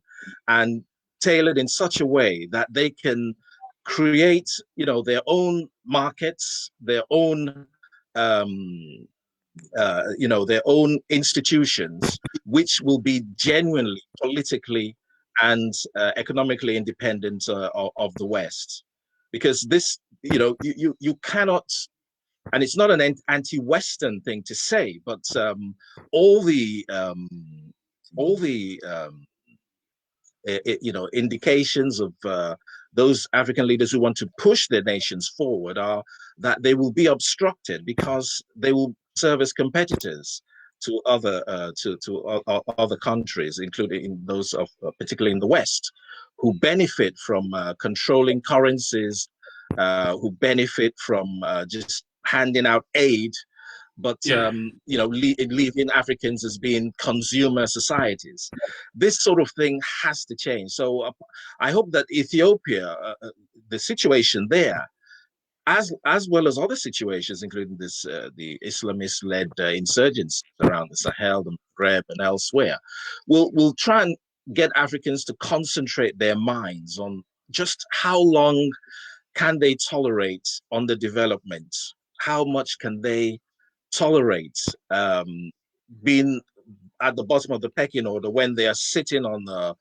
and tailored in such a way that they can create, their own markets, their own, their own institutions, which will be genuinely politically and economically independent of the West. Because this, you cannot. And it's not an anti-Western thing to say, but all the indications of those African leaders who want to push their nations forward are that they will be obstructed because they will serve as competitors to other other countries, including in those of particularly in the West, who benefit from controlling currencies, who benefit from just handing out aid, but leaving Africans as being consumer societies. This sort of thing has to change. So I hope that Ethiopia, the situation there, as well as other situations, including this the Islamist-led insurgents around the Sahel, the Maghreb, and elsewhere, will try and get Africans to concentrate their minds on just how long can they tolerate underdevelopment? How much can they tolerate being at the bottom of the pecking order when they are sitting on the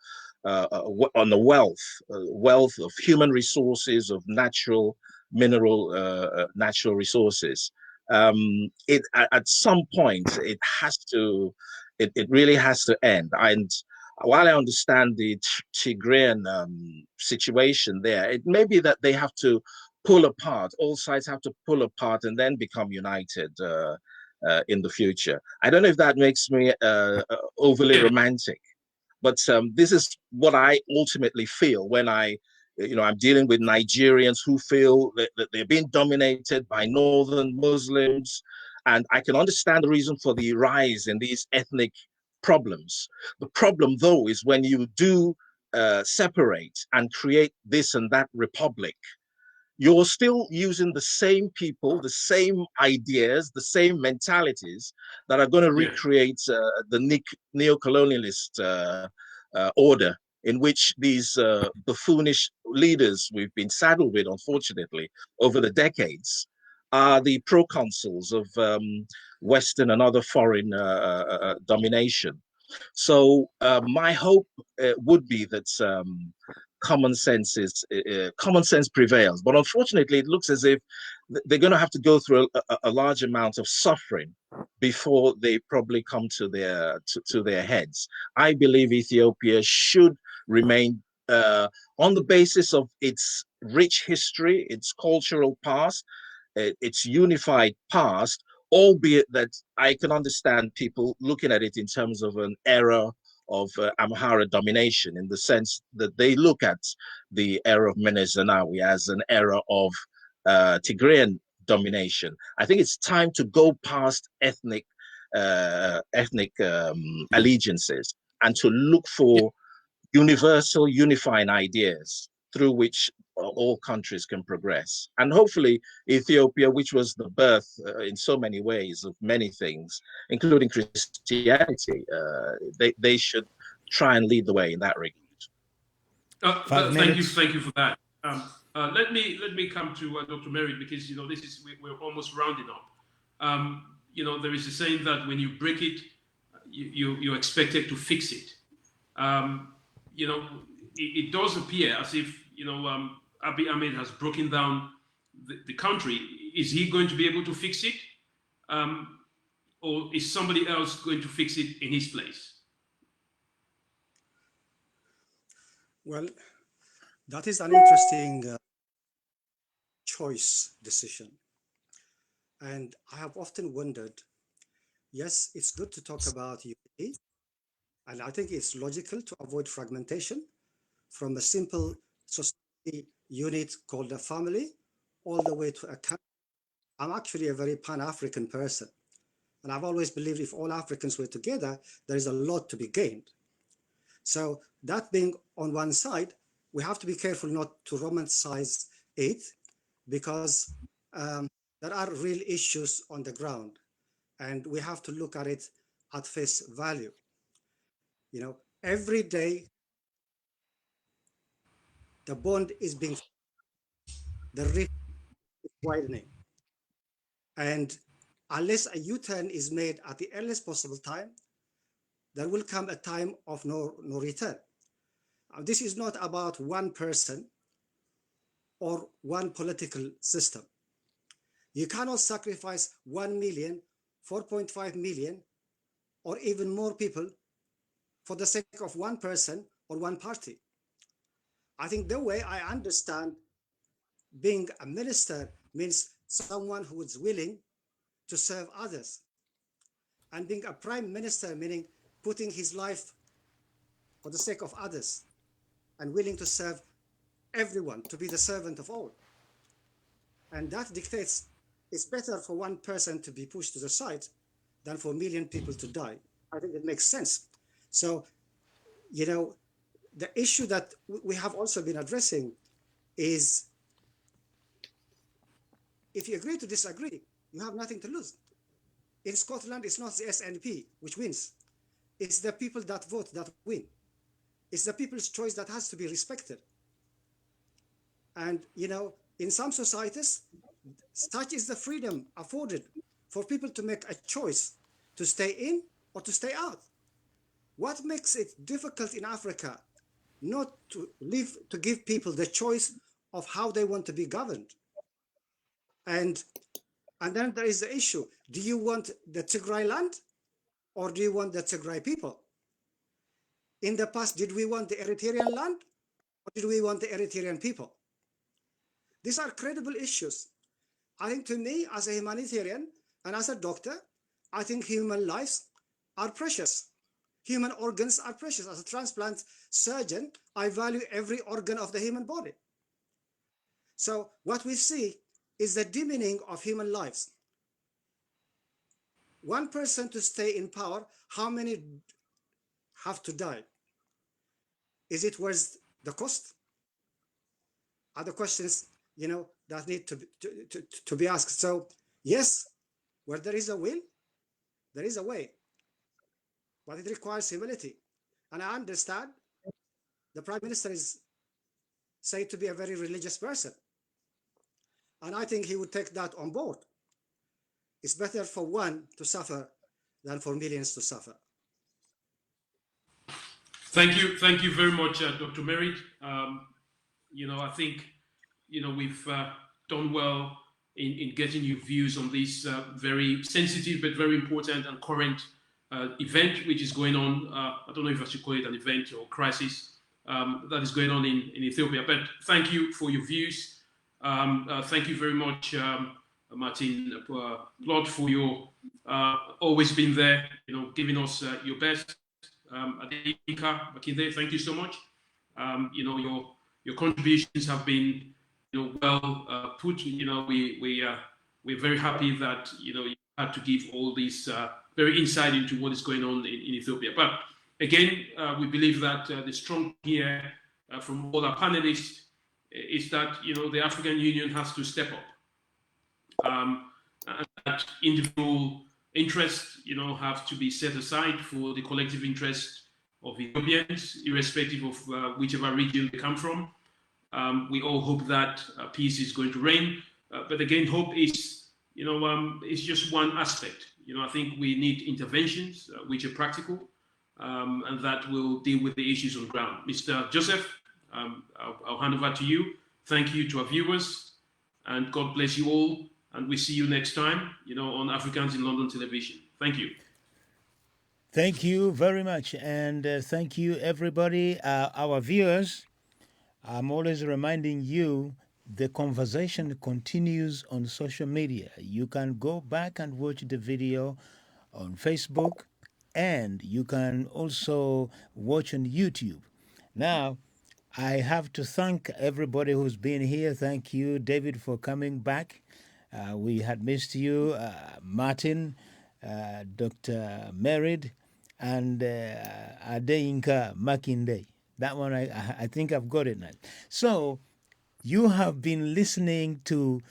wealth of human resources, of natural resources? At some point it really has to end. And while I understand the Tigrayan situation there, it may be that they have to pull apart. All sides have to pull apart and then become united in the future. I don't know if that makes me overly romantic, but this is what I ultimately feel when I'm dealing with Nigerians who feel that they're being dominated by northern Muslims, and I can understand the reason for the rise in these ethnic problems. The problem, though, is when you do separate and create this and that republic, you're still using the same people, the same ideas, the same mentalities that are going to recreate the neo-colonialist order in which these buffoonish leaders we've been saddled with, unfortunately, over the decades, are the proconsuls of Western and other foreign domination. So my hope would be that common sense prevails. But unfortunately, it looks as if they're going to have to go through a large amount of suffering before they probably come to their heads. I believe Ethiopia should remain on the basis of its rich history, its cultural past, its unified past, albeit that I can understand people looking at it in terms of an era of Amhara domination, in the sense that they look at the era of Menes Zenawi as an era of Tigrayan domination. I think it's time to go past ethnic allegiances and to look for universal unifying ideas through which all countries can progress. And hopefully Ethiopia, which was the birth in so many ways of many things, including Christianity, they should try and lead the way in that regard. Thank you for that. Let me come to Dr. Merid, because we're almost rounding up. There is a saying that when you break it, you're expected to fix it. It does appear as if Abiy Ahmed has broken down the country. Is he going to be able to fix it, or is somebody else going to fix it in his place? Well, that is an interesting choice decision. And I have often wondered, yes, it's good to talk about unity, and I think it's logical to avoid fragmentation from a simple society unit called a family all the way to a country. I'm actually a very Pan-African person, and I've always believed if all Africans were together, there is a lot to be gained. So that being on one side, we have to be careful not to romanticize it, because there are real issues on the ground, and we have to look at it at face value. Every day the bond is being, the rift is widening, and unless a U-turn is made at the earliest possible time, there will come a time of no return. This is not about one person or one political system. You cannot sacrifice 1 million, 4.5 million, or even more people for the sake of one person or one party. I think the way I understand being a minister means someone who is willing to serve others. And being a prime minister meaning putting his life for the sake of others and willing to serve everyone, to be the servant of all. And that dictates it's better for one person to be pushed to the side than for a million people to die. I think it makes sense. So, the issue that we have also been addressing is, if you agree to disagree, you have nothing to lose. In Scotland, it's not the SNP which wins. It's the people that vote that win. It's the people's choice that has to be respected. And, in some societies, such is the freedom afforded for people to make a choice to stay in or to stay out. What makes it difficult in Africa not to give people the choice of how they want to be governed? And then there is the issue. Do you want the Tigray land or do you want the Tigray people? In the past, did we want the Eritrean land or did we want the Eritrean people? These are credible issues. I think, to me, as a humanitarian and as a doctor, I think human lives are precious. Human organs are precious. As a transplant surgeon, I value every organ of the human body. So what we see is the dimming of human lives. One person to stay in power, how many have to die? Is it worth the cost? Other questions, that need to be asked. So yes, where there is a will, there is a way, but it requires humility. And I understand the Prime Minister is said to be a very religious person, and I think he would take that on board. It's better for one to suffer than for millions to suffer. Thank you very much, Dr. Merid. I think we've done well in getting your views on this very sensitive but very important and current event which is going on. I don't know if I should call it an event or crisis that is going on in Ethiopia. But thank you for your views. Thank you very much, Martin Plaut, for your always been there, giving us your best. Adeyinka Makinde, thank you so much. Your contributions have been well put. We're very happy that you had to give all this very insight into what is going on in Ethiopia. But again, we believe that the strong here from all our panelists is that the African Union has to step up, and that individual interests have to be set aside for the collective interest of Ethiopians, irrespective of whichever region they come from. We all hope that peace is going to reign, but again, hope is it's just one aspect. I think we need interventions which are practical and that will deal with the issues on the ground. Mr. Joseph, I'll hand over to you. Thank you to our viewers, and God bless you all. And we see you next time, on Africans in London television. Thank you. Thank you very much, and thank you, everybody, our viewers. I'm always reminding you the conversation continues on social media. You can go back and watch the video on Facebook, and you can also watch on YouTube. Now, I have to thank everybody who's been here. Thank you, David, for coming back. We had missed you, Martin, Dr. Merid, and Adeyinka Makinde. That one, I think I've got it now. So you have been listening to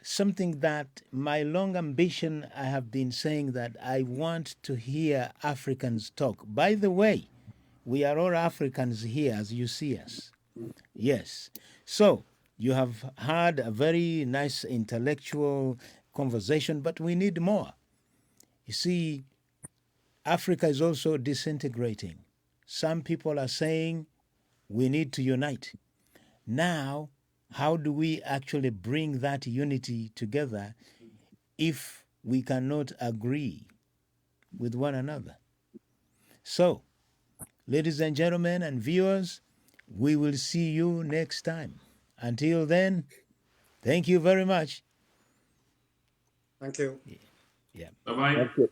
something that my long ambition, I have been saying that I want to hear Africans talk. By the way, we are all Africans here as you see us. Yes. So you have had a very nice intellectual conversation, but we need more. You see, Africa is also disintegrating. Some people are saying we need to unite. Now, how do we actually bring that unity together if we cannot agree with one another? So, ladies and gentlemen and viewers, we will see you next time. Until then, thank you very much. Thank you. Yeah. Bye-bye. Thank you.